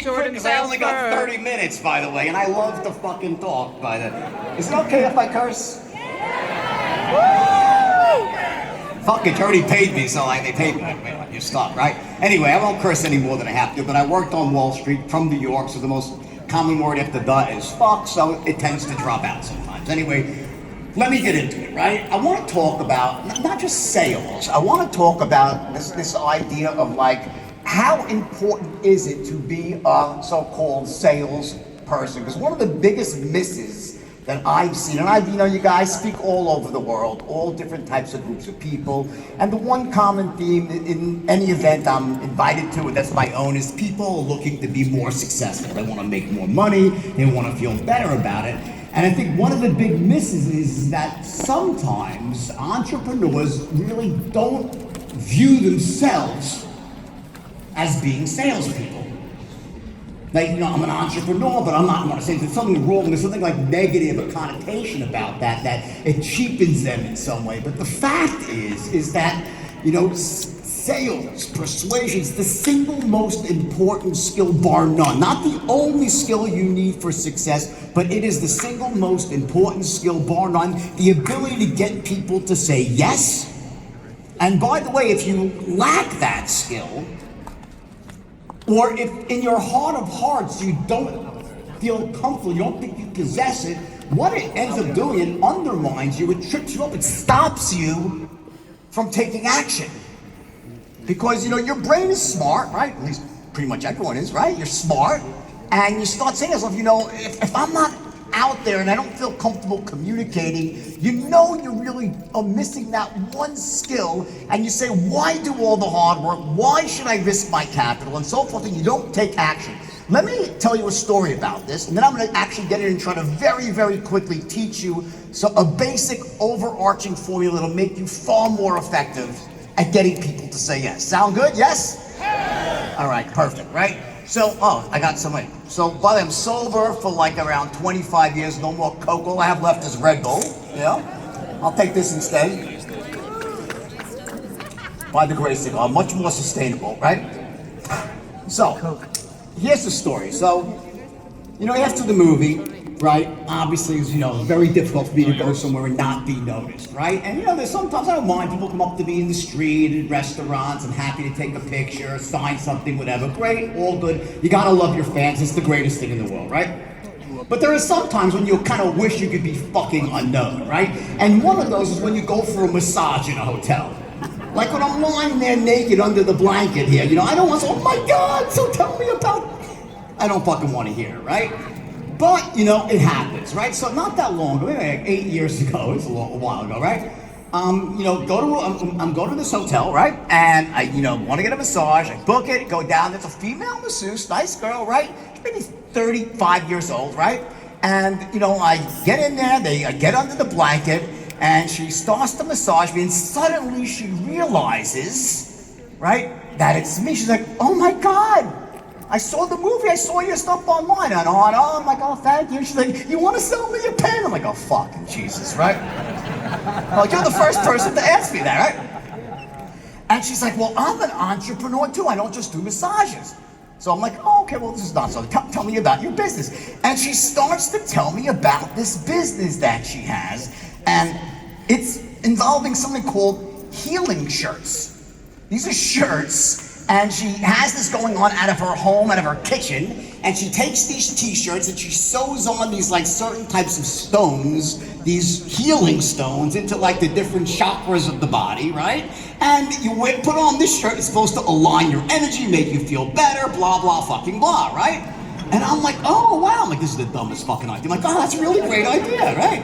secret because I only got 30 minutes, by the way, and I love to fucking talk, by the way. Is it okay if I curse? Fuck it, you already paid me, so they paid me. You stop, right? Anyway, I won't curse any more than I have to, but I worked on Wall Street from New York, so the most common word after "the" is fuck, so it tends to drop out sometimes. Anyway, let me get into it, right? I want to talk about not just sales. I want to talk about this idea of like, how important is it to be a so-called sales person? Because one of the biggest misses that I've seen, and you guys speak all over the world, all different types of groups of people, and the one common theme in any event I'm invited to that's my own is people looking to be more successful. They want to make more money, they want to feel better about it. And I think one of the big misses is that sometimes entrepreneurs really don't view themselves as being salespeople. Like, I'm an entrepreneur, but I'm not, I want to say there's something wrong, there's something like negative, a connotation about that it cheapens them in some way. But the fact is that, sales, persuasion is the single most important skill, bar none. Not the only skill you need for success, but it is the single most important skill, bar none. The ability to get people to say yes. And by the way, if you lack that skill, or if in your heart of hearts you don't feel comfortable, you don't think you possess it, what it ends up doing, it undermines you, it trips you up, it stops you from taking action. Because, your brain is smart, right? At least pretty much everyone is, right? You're smart, and you start saying to yourself, if I'm not out there and I don't feel comfortable communicating, you really are missing that one skill, and you say, why do all the hard work? Why should I risk my capital? And so forth, and you don't take action. Let me tell you a story about this, and then I'm going to actually get in and try to very, very quickly teach you a basic overarching formula that'll make you far more effective at getting people to say yes. Sound good? Yes? All right, perfect, right? So, I got somebody. So, by the way, I'm sober for like around 25 years. No more Coke. All I have left is Red Bull. I'll take this instead. By the grace of God, much more sustainable, right? So, here's the story. So, after the movie, right? Obviously, it's, very difficult for me to go somewhere and not be noticed, right? And, there's sometimes I don't mind people come up to me in the street, in restaurants. I'm happy to take a picture, sign something, whatever. Great, all good. You gotta love your fans. It's the greatest thing in the world, right? But there are some times when you kind of wish you could be fucking unknown, right? And one of those is when you go for a massage in a hotel. Like when I'm lying there naked under the blanket here, I don't want to say, oh my God, so tell me about... I don't fucking want to hear it, right? But, it happens, right? So not that long ago, like 8 years ago, it's a while ago, right? I'm going to this hotel, right? And I, want to get a massage. I book it, go down. There's a female masseuse, nice girl, right? She's maybe 35 years old, right? And, I get in there, I get under the blanket, and she starts to massage me, and suddenly she realizes, right, that it's me. She's like, oh my God. I saw the movie, I saw your stuff online, and on, I'm like, oh, thank you. She's like, you want to sell me a pen? I'm like, oh, fucking Jesus, right? Like, you're the first person to ask me that, right? And she's like, well, I'm an entrepreneur too, I don't just do massages. So I'm like, oh, okay, well, this is not so, tell me about your business. And she starts to tell me about this business that she has, and it's involving something called healing shirts. These are shirts. And she has this going on out of her home, out of her kitchen, and she takes these t-shirts and she sews on these like certain types of stones, these healing stones, into like the different chakras of the body, right? And you put on this shirt, it's supposed to align your energy, make you feel better, blah, blah, fucking blah, right? And I'm like, oh wow, I'm like, this is the dumbest fucking idea. I'm like, oh, that's a really great idea, right?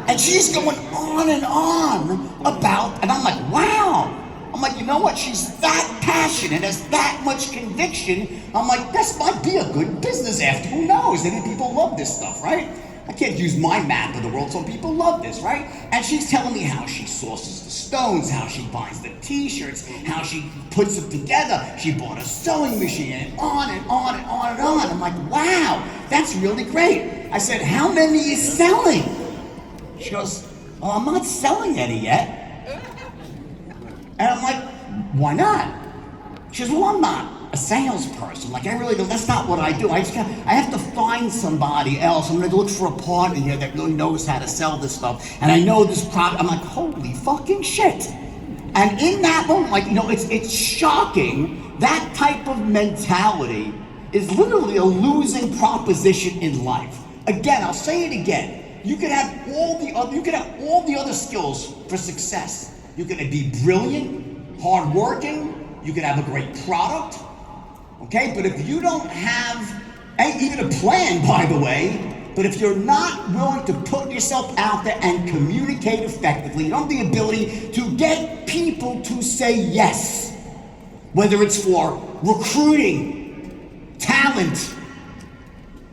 And she's going on and on about, and I'm like, wow. I'm like, you know what? She's that passionate, has that much conviction. I'm like, this might be a good business after. Who knows? Maybe people love this stuff, right? I can't use my map of the world, so people love this, right? And she's telling me how she sources the stones, how she buys the t-shirts, how she puts them together. She bought a sewing machine, and on and on and on and on. I'm like, wow, that's really great. I said, how many are you selling? She goes, well, I'm not selling any yet. And I'm like, why not? She says, well, I'm not a salesperson. Like, I really don't, that's not what I do. I have to find somebody else. I'm gonna look for a partner here that really knows how to sell this stuff. And I know this product. I'm like, holy fucking shit. And in that moment, like, it's shocking. That type of mentality is literally a losing proposition in life. Again, I'll say it again. You can have all the other skills for success. You can be brilliant, hardworking. You can have a great product. Okay, but if you don't have even a plan, by the way, but if you're not willing to put yourself out there and communicate effectively, you don't have the ability to get people to say yes, whether it's for recruiting, talent,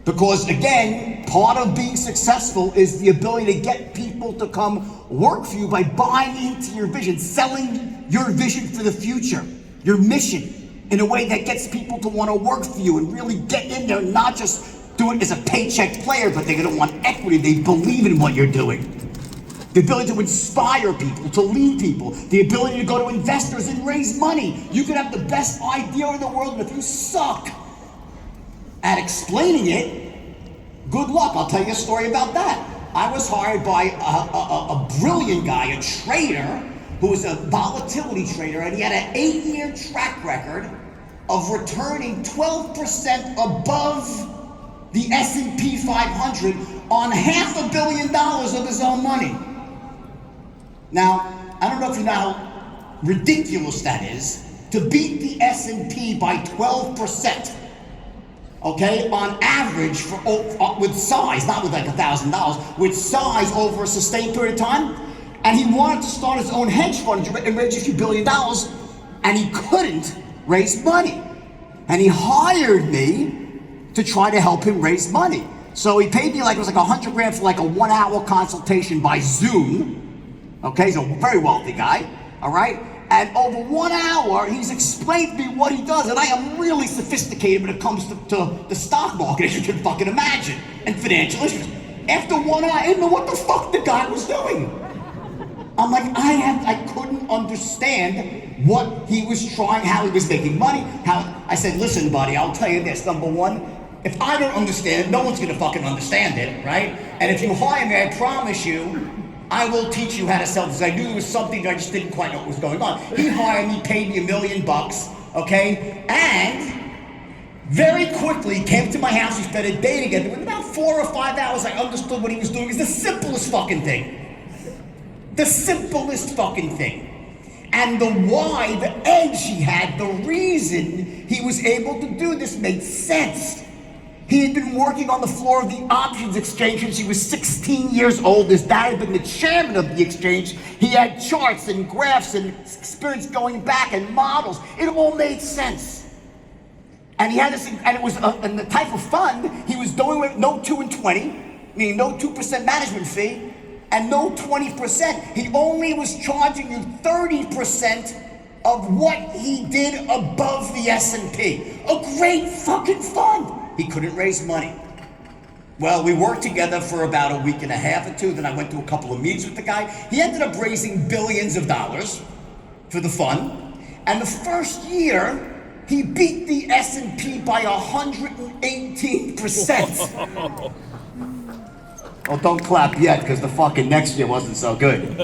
because again, part of being successful is the ability to get people to come work for you by buying into your vision, selling your vision for the future, your mission, in a way that gets people to want to work for you and really get in there, not just do it as a paycheck player, but they're gonna want equity. They believe in what you're doing. The ability to inspire people, to lead people, the ability to go to investors and raise money. You could have the best idea in the world, but if you suck at explaining it, good luck. I'll tell you a story about that. I was hired by a brilliant guy, a trader, who was a volatility trader, and he had an 8-year track record of returning 12% above the S&P 500 on $500 million of his own money. Now, I don't know if you know how ridiculous that is, to beat the S&P by 12%, okay, on average with size, not with like $1,000, with size over a sustained period of time. And he wanted to start his own hedge fund and raise a few $1 billion, and he couldn't raise money. And he hired me to try to help him raise money. So he paid me it was like $100,000 for like a 1-hour consultation by Zoom. Okay, he's a very wealthy guy, all right? And over 1 hour, he's explained to me what he does, and I am really sophisticated when it comes to the stock market, as you can fucking imagine, and financial issues. After 1 hour, I didn't know what the fuck the guy was doing. I'm like, I couldn't understand what he was trying, how he was making money, I said, listen, buddy, I'll tell you this. Number one, if I don't understand it, no one's gonna fucking understand it, right? And if you hire me, I promise you, I will teach you how to sell this. I knew it was something I just didn't quite know what was going on. He hired me, paid me $1 million, okay? And very quickly came to my house, we spent a day together. Within about 4 or 5 hours, I understood what he was doing. It was the simplest fucking thing. The simplest fucking thing. And the why, the edge he had, the reason he was able to do this made sense. He had been working on the floor of the options exchange since he was 16 years old. His dad had been the chairman of the exchange. He had charts and graphs and experience going back and models. It all made sense. And he had this, and it was and the type of fund he was doing with no 2 and 20, meaning no 2% management fee, and no 20%. He only was charging you 30% of what he did above the S&P. A great fucking fund. He couldn't raise money. Well, we worked together for about a week and a half or two. Then I went to a couple of meetings with the guy. He ended up raising billions of dollars for the fund. And the first year, he beat the S&P by 118%. Oh, don't clap yet, because the fucking next year wasn't so good.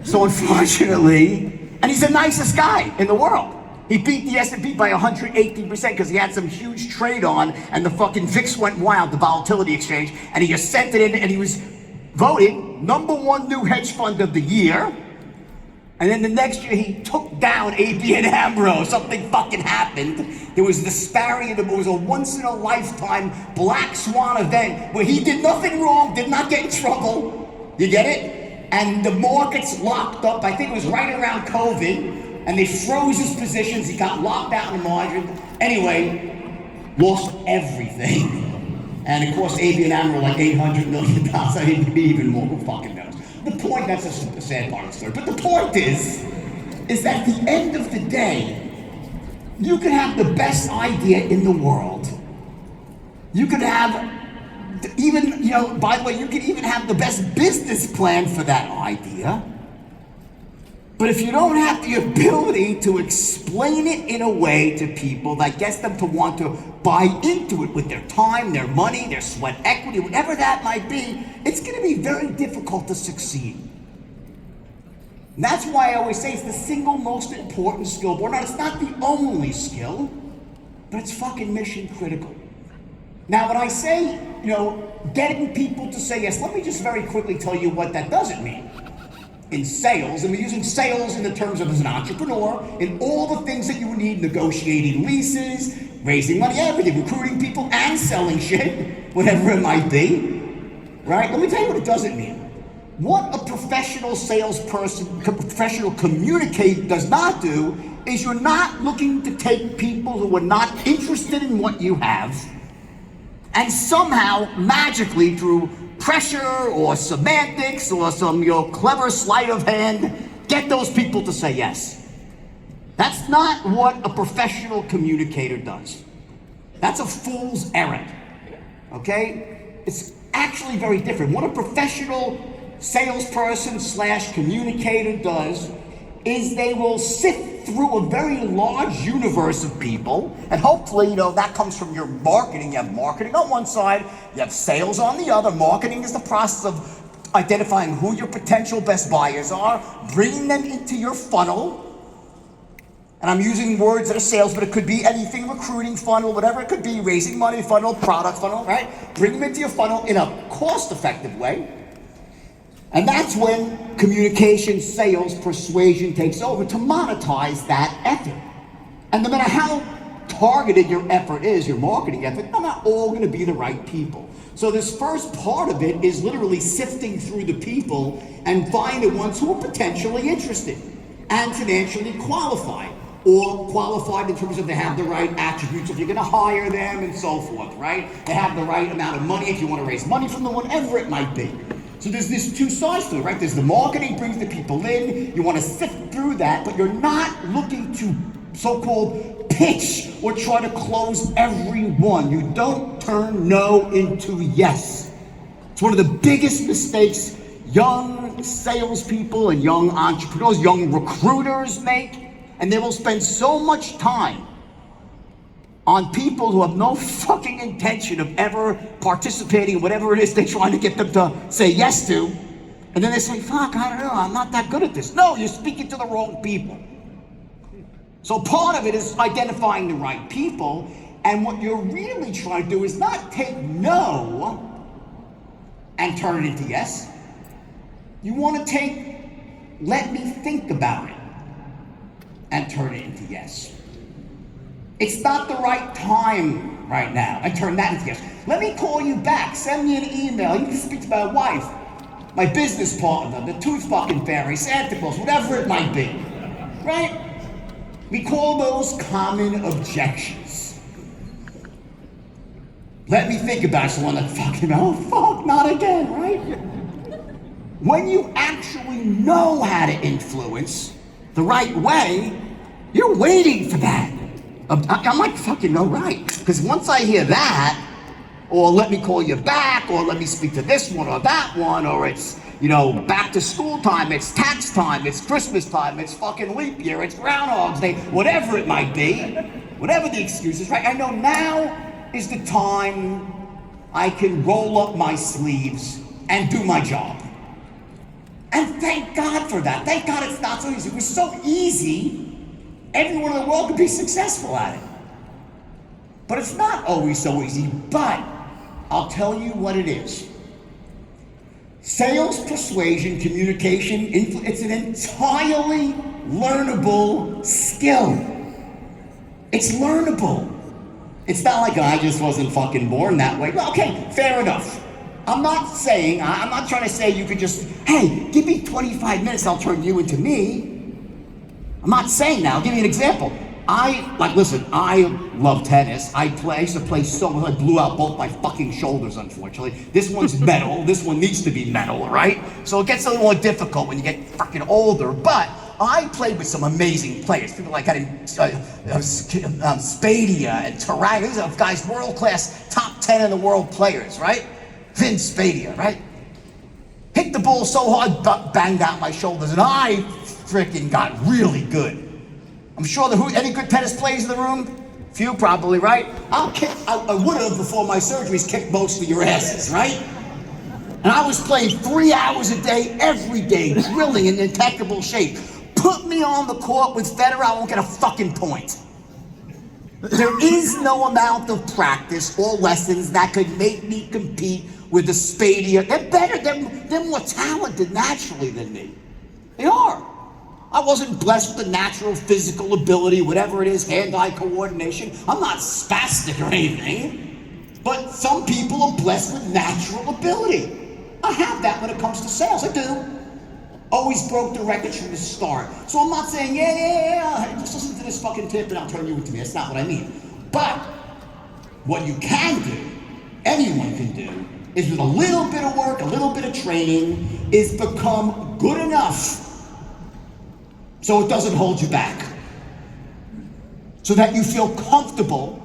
So unfortunately, and he's the nicest guy in the world. He beat the S&P by 118% because he had some huge trade on, and the fucking VIX went wild, the volatility exchange, and he just sent it in, and he was voted #1 new hedge fund of the year. And then the next year he took down ABN AMRO. Something fucking happened. There was disparity. It was a once-in-a-lifetime black swan event where he did nothing wrong, did not get in trouble. You get it? And the markets locked up. I think it was right around COVID. And they froze his positions. He got locked out in the margin. Anyway, lost everything. And it cost ABN AMRO like $800 million. I mean, maybe even more. Who fucking knows? The point, that's a sad part of the story. But the point is that at the end of the day, you can have the best idea in the world. You could have even, by the way, you could even have the best business plan for that idea. But if you don't have the ability to explain it in a way to people that gets them to want to buy into it with their time, their money, their sweat equity, whatever that might be, it's going to be very difficult to succeed. And that's why I always say it's the single most important skill. It's not the only skill, but it's fucking mission critical. Now, when I say, getting people to say yes, let me just very quickly tell you what that doesn't mean. In sales, and we're using sales in the terms of as an entrepreneur, in all the things that you would need, negotiating leases, raising money, everything, recruiting people, and selling shit, whatever it might be, right? Let me tell you what it doesn't mean. What a professional salesperson, professional communicator does not do is you're not looking to take people who are not interested in what you have and somehow, magically, through pressure or semantics or some clever sleight of hand, get those people to say yes. That's not what a professional communicator does. That's a fool's errand, okay? It's actually very different. What a professional salesperson / communicator does is they will sift through a very large universe of people, and hopefully, that comes from your marketing. You have marketing on one side, you have sales on the other. Marketing is the process of identifying who your potential best buyers are, bringing them into your funnel, and I'm using words that are sales, but it could be anything, recruiting funnel, whatever it could be, raising money funnel, product funnel, right? Bring them into your funnel in a cost-effective way. And that's when communication, sales, persuasion takes over to monetize that effort. And no matter how targeted your effort is, your marketing effort, they're not all going to be the right people. So this first part of it is literally sifting through the people and finding the ones who are potentially interested and financially qualified, or qualified in terms of they have the right attributes if you're going to hire them and so forth, right? They have the right amount of money if you want to raise money from them, whatever it might be. So there's these two sides to it, right? There's the marketing, brings the people in. You want to sift through that, but you're not looking to so-called pitch or try to close everyone. You don't turn no into yes. It's one of the biggest mistakes young salespeople and young entrepreneurs, young recruiters make, and they will spend so much time on people who have no fucking intention of ever participating in whatever it is they're trying to get them to say yes to. And then they say, fuck, I don't know, I'm not that good at this. No, you're speaking to the wrong people. So part of it is identifying the right people, and what you're really trying to do is not take no and turn it into yes. You want to take, let me think about it, and turn it into yes. It's not the right time right now, and turn that into yes. Let me call you back, send me an email, you can speak to my wife, my business partner, the tooth fucking fairy, Santa Claus, whatever it might be, right? We call those common objections. Let me think about it, so one that fucking, oh fuck, not again, right? When you actually know how to influence the right way, you're waiting for that. I'm like, fucking no, right. Because once I hear that, or let me call you back, or let me speak to this one or that one, or it's, back to school time, it's tax time, it's Christmas time, it's fucking leap year, it's Groundhog's Day, whatever it might be, whatever the excuse is, right? I know now is the time I can roll up my sleeves and do my job. And thank God for that. Thank God it's not so easy. It was so easy, everyone in the world could be successful at it. But it's not always so easy, but I'll tell you what it is. Sales, persuasion, communication, it's an entirely learnable skill. It's learnable. It's not like I just wasn't fucking born that way. Well, okay, fair enough. I'm not trying to say you could just, hey, give me 25 minutes, I'll turn you into me. I'm not saying that. I'll give you an example. I love tennis. I used to play so much, I blew out both my fucking shoulders, unfortunately. This one's metal, this one needs to be metal, right? So it gets a little more difficult when you get fucking older, but I played with some amazing players. People like Spadia and Tarang. These are guys, world-class, top 10 in the world players, right? Vince Spadia, right? Hit the ball so hard, banged out my shoulders, and I frickin' got really good. I'm sure any good tennis players in the room? Few probably, right? I would have before my surgeries kicked most of your asses, right? And I was playing 3 hours a day, every day, drilling in impeccable shape. Put me on the court with Federer, I won't get a fucking point. There is no amount of practice or lessons that could make me compete with the Spadia. They're better, they're more talented naturally than me. They are. I wasn't blessed with the natural physical ability, whatever it is, hand-eye coordination. I'm not spastic or anything. But some people are blessed with natural ability. I have that when it comes to sales, I do. Always broke the records from the start. So I'm not saying, yeah, just listen to this fucking tip and I'll turn you into me. That's not what I mean. But what you can do, anyone can do, is with a little bit of work, a little bit of training, is become good enough so it doesn't hold you back. So that you feel comfortable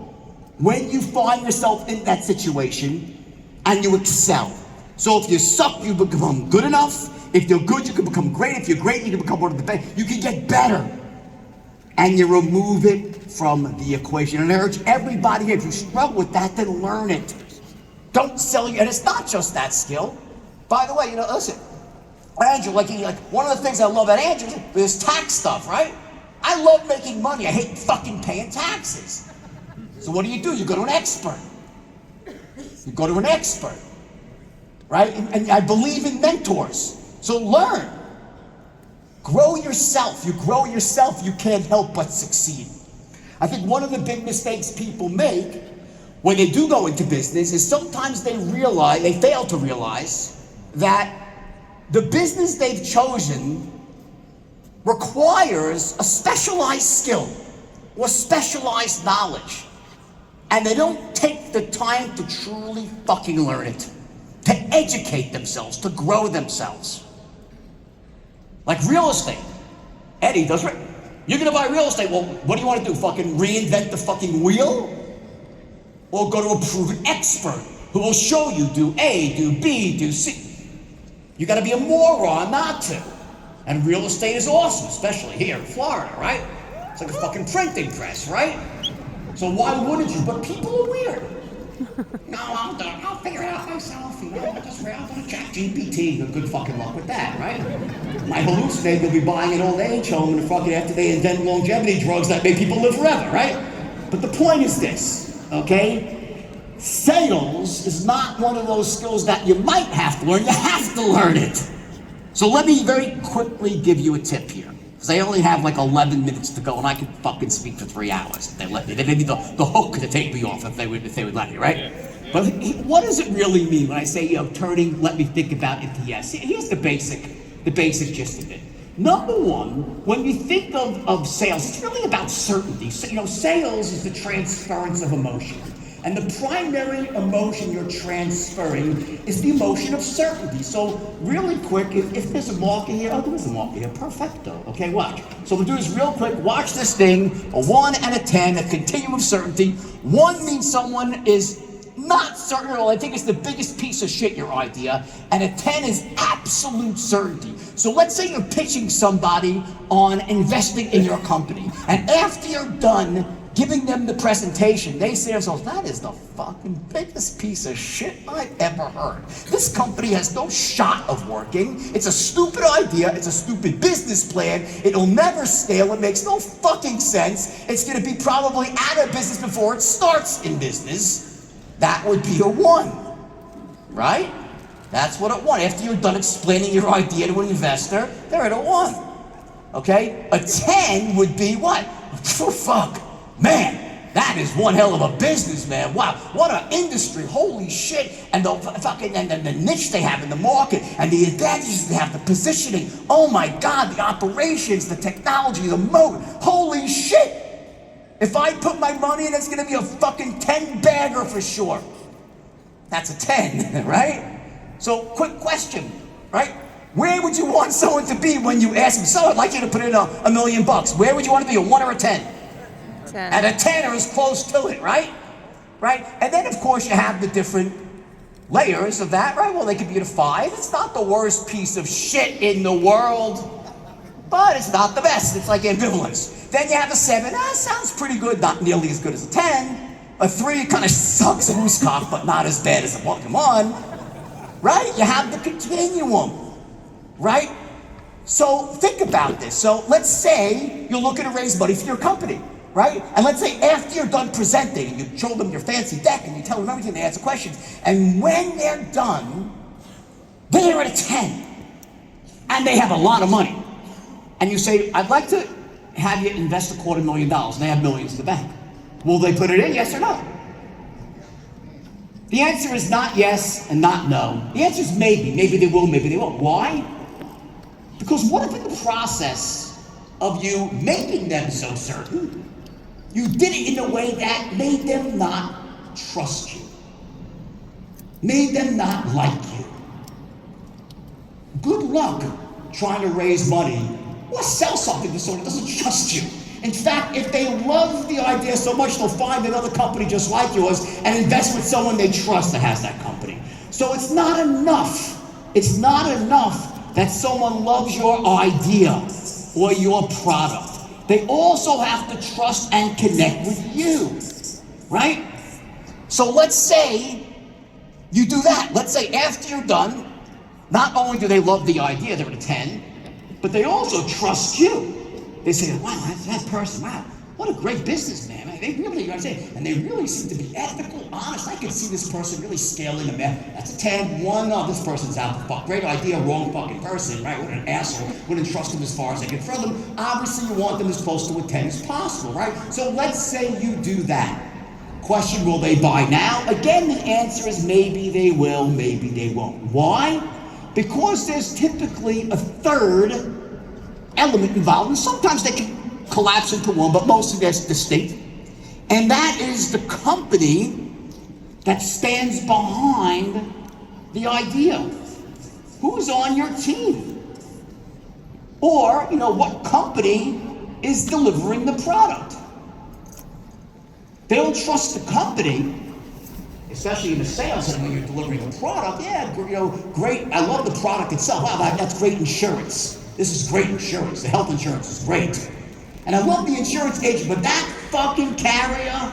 when you find yourself in that situation and you excel. So if you suck, you become good enough. If you're good, you can become great. If you're great, you can become one of the best. You can get better. And you remove it from the equation. And I urge everybody here, if you struggle with that, then learn it. Don't sell you, and it's not just that skill. By the way, listen, Andrew, like one of the things I love about Andrew is tax stuff, right? I love making money. I hate fucking paying taxes. So what do? You go to an expert. You go to an expert, right? And I believe in mentors. So learn. Grow yourself. You grow yourself, you can't help but succeed. I think one of the big mistakes people make when they do go into business is sometimes they fail to realize that the business they've chosen requires a specialized skill or specialized knowledge. And they don't take the time to truly fucking learn it, to educate themselves, to grow themselves. Like real estate. Eddie does right. You're gonna buy real estate. Well, what do you want to do? Fucking reinvent the fucking wheel? Or go to a proven expert who will show you do A, do B, do C. You gotta be a moron not to. And real estate is awesome, especially here in Florida, right? It's like a fucking printing press, right? So why wouldn't you? But people are weird. No, I'll figure it out myself. I'll go to chat GPT. Good fucking luck with that, right? My hallucinate, they'll be buying an old age home and fucking after they invent longevity drugs that make people live forever, right? But the point is this, okay? Sales is not one of those skills that you might have to learn, you have to learn it. So let me very quickly give you a tip here. Because I only have like 11 minutes to go and I could fucking speak for 3 hours if they let me. They need the hook to take me off if they would let me, right? But what does it really mean when I say, turning, let me think about it to yes? Here's the basic gist of it. Number one, when you think of sales, it's really about certainty. So, sales is the transference of emotion. And the primary emotion you're transferring is the emotion of certainty. So really quick, if there's a marker here, there is a marker here, perfecto. Okay, watch. So we'll do this real quick. Watch this thing, a 1 and a 10, a continuum of certainty. 1 means someone is not certain at all. I think it's the biggest piece of shit, your idea. And a 10 is absolute certainty. So let's say you're pitching somebody on investing in your company. And after you're done giving them the presentation, they say to themselves, that is the fucking biggest piece of shit I've ever heard. This company has no shot of working. It's a stupid idea. It's a stupid business plan. It'll never scale. It makes no fucking sense. It's gonna be probably out of business before it starts in business. That would be a 1, right? That's what a 1. After you're done explaining your idea to an investor, they're at a 1, okay? A 10 would be what? Oh, fuck. Man, that is one hell of a business, man. Wow, what an industry. Holy shit. And the fucking and the niche they have in the market and the advantages they have, the positioning. Oh my God, the operations, the technology, the moat. Holy shit. If I put my money in, it's gonna be a fucking 10-bagger for sure. That's a 10, right? So, quick question, right? Where would you want someone to be when you ask them, so I'd like you to put in $1 million. Where would you want to be, a 1 or a 10? 10. And a 10 is close to it, right? Right? And then, of course, you have the different layers of that, right? Well, they could be at a 5. It's not the worst piece of shit in the world, but but it's not the best. It's like ambivalence. Then you have a 7, sounds pretty good, not nearly as good as a 10. A 3 kind of sucks and cock, but not as bad as a fucking 1. Right? You have the continuum. Right? So think about this. So let's say you're looking to raise money for your company. Right? And let's say after you're done presenting, you show them your fancy deck and you tell them everything, they answer questions. And when they're done, they're at a 10. And they have a lot of money. And you say, I'd like to have you invest $250,000. And they have millions in the bank. Will they put it in, yes or no? The answer is not yes and not no. The answer is maybe. Maybe they will, maybe they won't. Why? Because what if in the process of you making them so certain, you did it in a way that made them not trust you, made them not like you? Good luck trying to raise money or sell something to someone that doesn't trust you. In fact, if they love the idea so much, they'll find another company just like yours and invest with someone they trust that has that company. So it's not enough. It's not enough that someone loves your idea or your product. They also have to trust and connect with you, right? So let's say you do that. Let's say after you're done, not only do they love the idea, they're at a 10, but they also trust you. They say, wow, that person, wow, what a great businessman. They really, you know what I'm saying? And they really seem to be ethical, honest. I can see this person really scaling a man. That's a 10, 1, oh, this person's out the fuck. Great idea, wrong fucking person, right? What an asshole. Wouldn't trust them as far as I can throw them. Obviously, you want them as close to a 10 as possible, right? So let's say you do that. Question, will they buy now? Again, the answer is maybe they will, maybe they won't. Why? Because there's typically a third element involved, and sometimes they can collapse into one, but mostly that's distinct. And that is the company that stands behind the idea. Who's on your team? Or, what company is delivering the product? They don't trust the company, especially in the sales, and when you're delivering a product, great, I love the product itself. Wow, that's great insurance. This is great insurance. The health insurance is great. And I love the insurance agent, but that fucking carrier,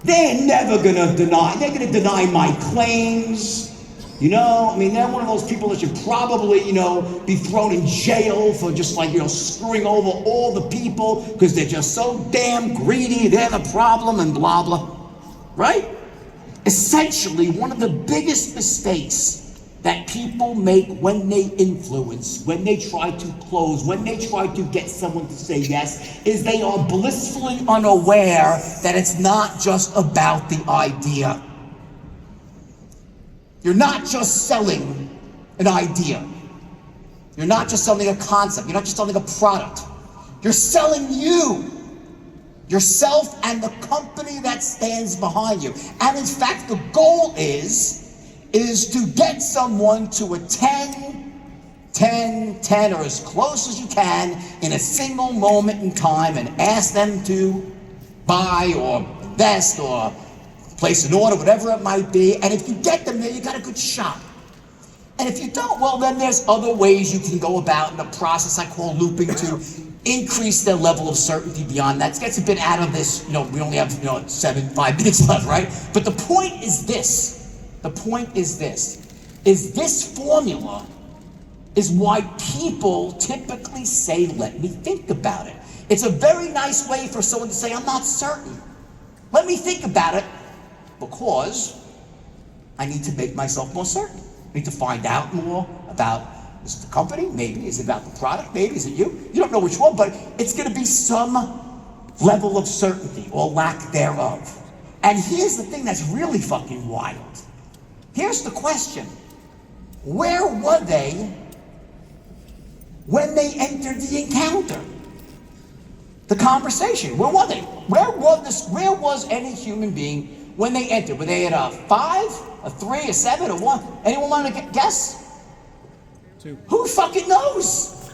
they're never gonna deny. They're gonna deny my claims. They're one of those people that should probably, be thrown in jail for just screwing over all the people because they're just so damn greedy. They're the problem and blah, blah. Right? Essentially, one of the biggest mistakes that people make when they influence, when they try to close, when they try to get someone to say yes, is they are blissfully unaware that it's not just about the idea. You're not just selling an idea. You're not just selling a concept. You're not just selling a product. You're selling you, yourself, and the company that stands behind you. And in fact, the goal is to get someone to a 10, 10, or as close as you can in a single moment in time and ask them to buy or invest or place an order, whatever it might be. And if you get them there, you got a good shot. And if you don't, well, then there's other ways you can go about in the process I call looping to increase their level of certainty beyond that. It gets a bit out of this, we only have, 5 minutes left, right? But the point is this. The point is this formula is why people typically say, let me think about it. It's a very nice way for someone to say, I'm not certain. Let me think about it because I need to make myself more certain. I need to find out more about, is it the company? Maybe. Is it about the product? Maybe. Is it you? You don't know which one, but it's going to be some level of certainty or lack thereof. And here's the thing that's really fucking wild. Here's the question. Where were they when they entered the encounter? The conversation. Where were they? Where was any human being when they entered? Were they at a 5, a 3, a 7, a 1? Anyone want to guess? 2. Who fucking knows?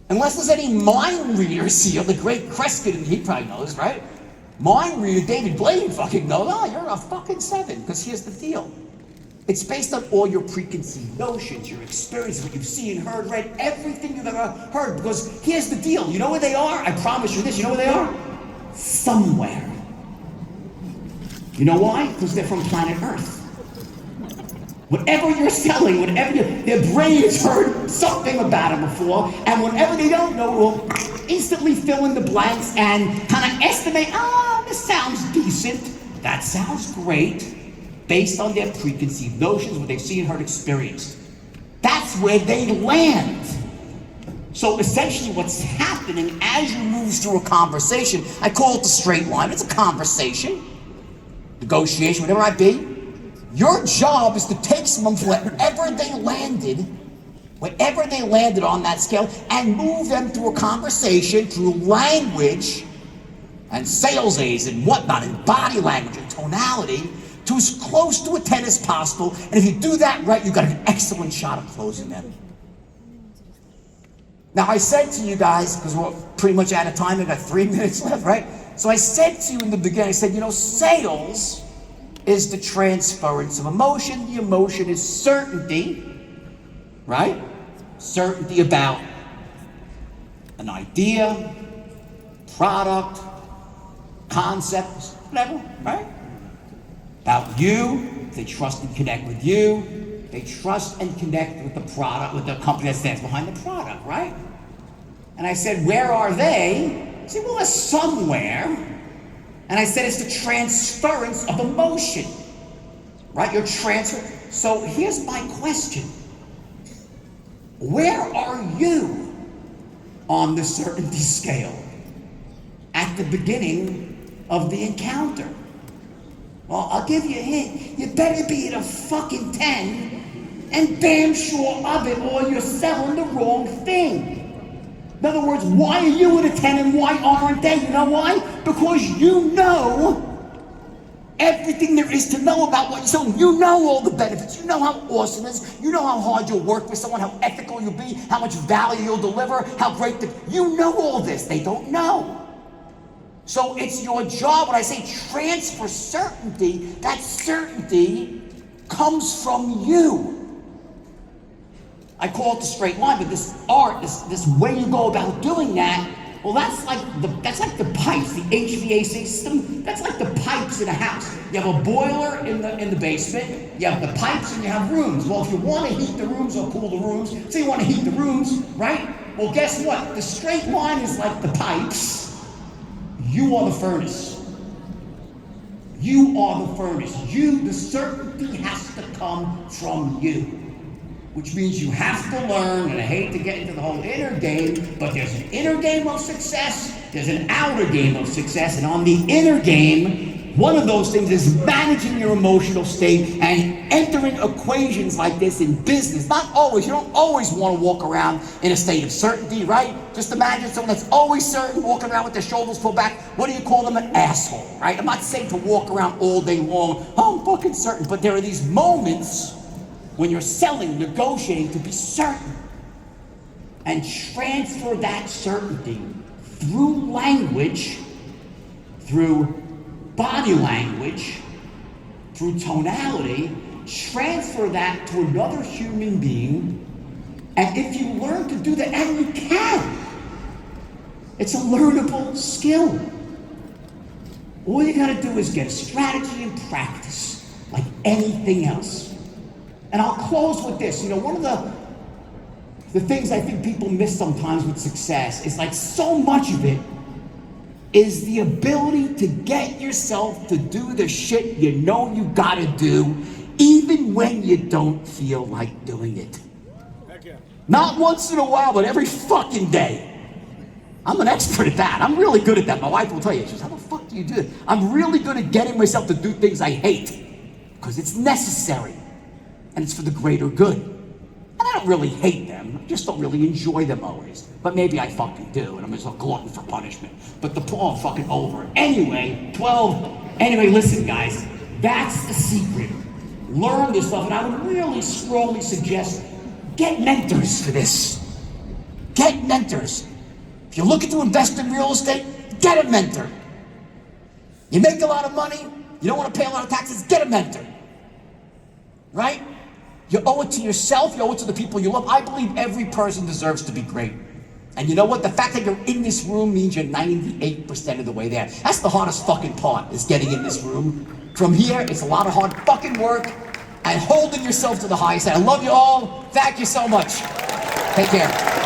Unless there's any mind readers here, the great Kreskin, he probably knows, right? Mind reader David Blaine fucking knows. Oh, you're a fucking 7, because here's the deal. It's based on all your preconceived notions, your experiences, what you've seen, heard, read, everything you've ever heard. Because here's the deal. You know where they are? I promise you this. You know where they are? Somewhere. You know why? Because they're from planet Earth. Whatever you're selling, their brain has heard something about it before, and whatever they don't know will instantly fill in the blanks and kind of estimate, this sounds decent, that sounds great, based on their preconceived notions, what they've seen, heard, experienced. That's where they land. So essentially what's happening as you move through a conversation, I call it the straight line, it's a conversation, negotiation, whatever it might be. Your job is to take someone from wherever they landed on that scale, and move them through a conversation, through language and sales aids and whatnot, and body language and tonality, to as close to a 10 as possible. And if you do that right, you've got an excellent shot of closing them. Now, I said to you guys, because we're pretty much out of time, I've got 3 minutes left, right? So I said to you in the beginning, I said, sales is the transference of emotion. The emotion is certainty, right? Certainty about an idea, product, concept, whatever, right? About you, they trust and connect with you. They trust and connect with the product, with the company that stands behind the product, right? And I said, where are they? I said, well, they're somewhere. And I said, it's the transference of emotion, right? Your transfer. So here's my question. Where are you on the certainty scale at the beginning of the encounter? Well, I'll give you a hint. You better be at a fucking 10 and damn sure of it, or you're selling the wrong thing. In other words, why are you at a 10 and why aren't they? You know why? Because you know everything there is to know about what you're selling. You know all the benefits. You know how awesome it is. You know how hard you'll work with someone, how ethical you'll be, how much value you'll deliver, how great you know all this. They don't know. So it's your job. When I say transfer certainty, that certainty comes from you. I call it the straight line, but this art, this way you go about doing that, well, that's like the pipes, the HVAC system. That's like the pipes in a house. You have a boiler in the basement. You have the pipes, and you have rooms. Well, if you want to heat the rooms or cool the rooms, so you want to heat the rooms, right? Well, guess what? The straight line is like the pipes. You are the furnace. You are the furnace. The certainty has to come from you. Which means you have to learn, and I hate to get into the whole inner game, but there's an inner game of success, there's an outer game of success, and on the inner game, one of those things is managing your emotional state and entering equations like this in business. Not always, you don't always want to walk around in a state of certainty, right? Just imagine someone that's always certain, walking around with their shoulders pulled back. What do you call them? An asshole, right? I'm not saying to walk around all day long, I'm fucking certain, but there are these moments when you're selling, negotiating, to be certain and transfer that certainty through language, through body language, through tonality, transfer that to another human being. And if you learn to do that, and you can, it's a learnable skill. All you gotta do is get a strategy and practice like anything else. And I'll close with this. One of the things I think people miss sometimes with success is like so much of it is the ability to get yourself to do the shit you know you gotta do, even when you don't feel like doing it. Heck yeah. Not once in a while, but every fucking day. I'm an expert at that. I'm really good at that. My wife will tell you, she says, how the fuck do you do that? I'm really good at getting myself to do things I hate, because it's necessary. And it's for the greater good. And I don't really hate them, I just don't really enjoy them always. But maybe I fucking do, and I'm just a glutton for punishment. But the poem fucking over. Anyway, listen guys, that's the secret. Learn this stuff, and I would really strongly suggest get mentors for this. Get mentors. If you're looking to invest in real estate, get a mentor. You make a lot of money, you don't want to pay a lot of taxes, get a mentor. right? You owe it to yourself, you owe it to the people you love. I believe every person deserves to be great. And you know what? The fact that you're in this room means you're 98% of the way there. That's the hardest fucking part, is getting in this room. From here, it's a lot of hard fucking work and holding yourself to the highest. I love you all. Thank you so much. Take care.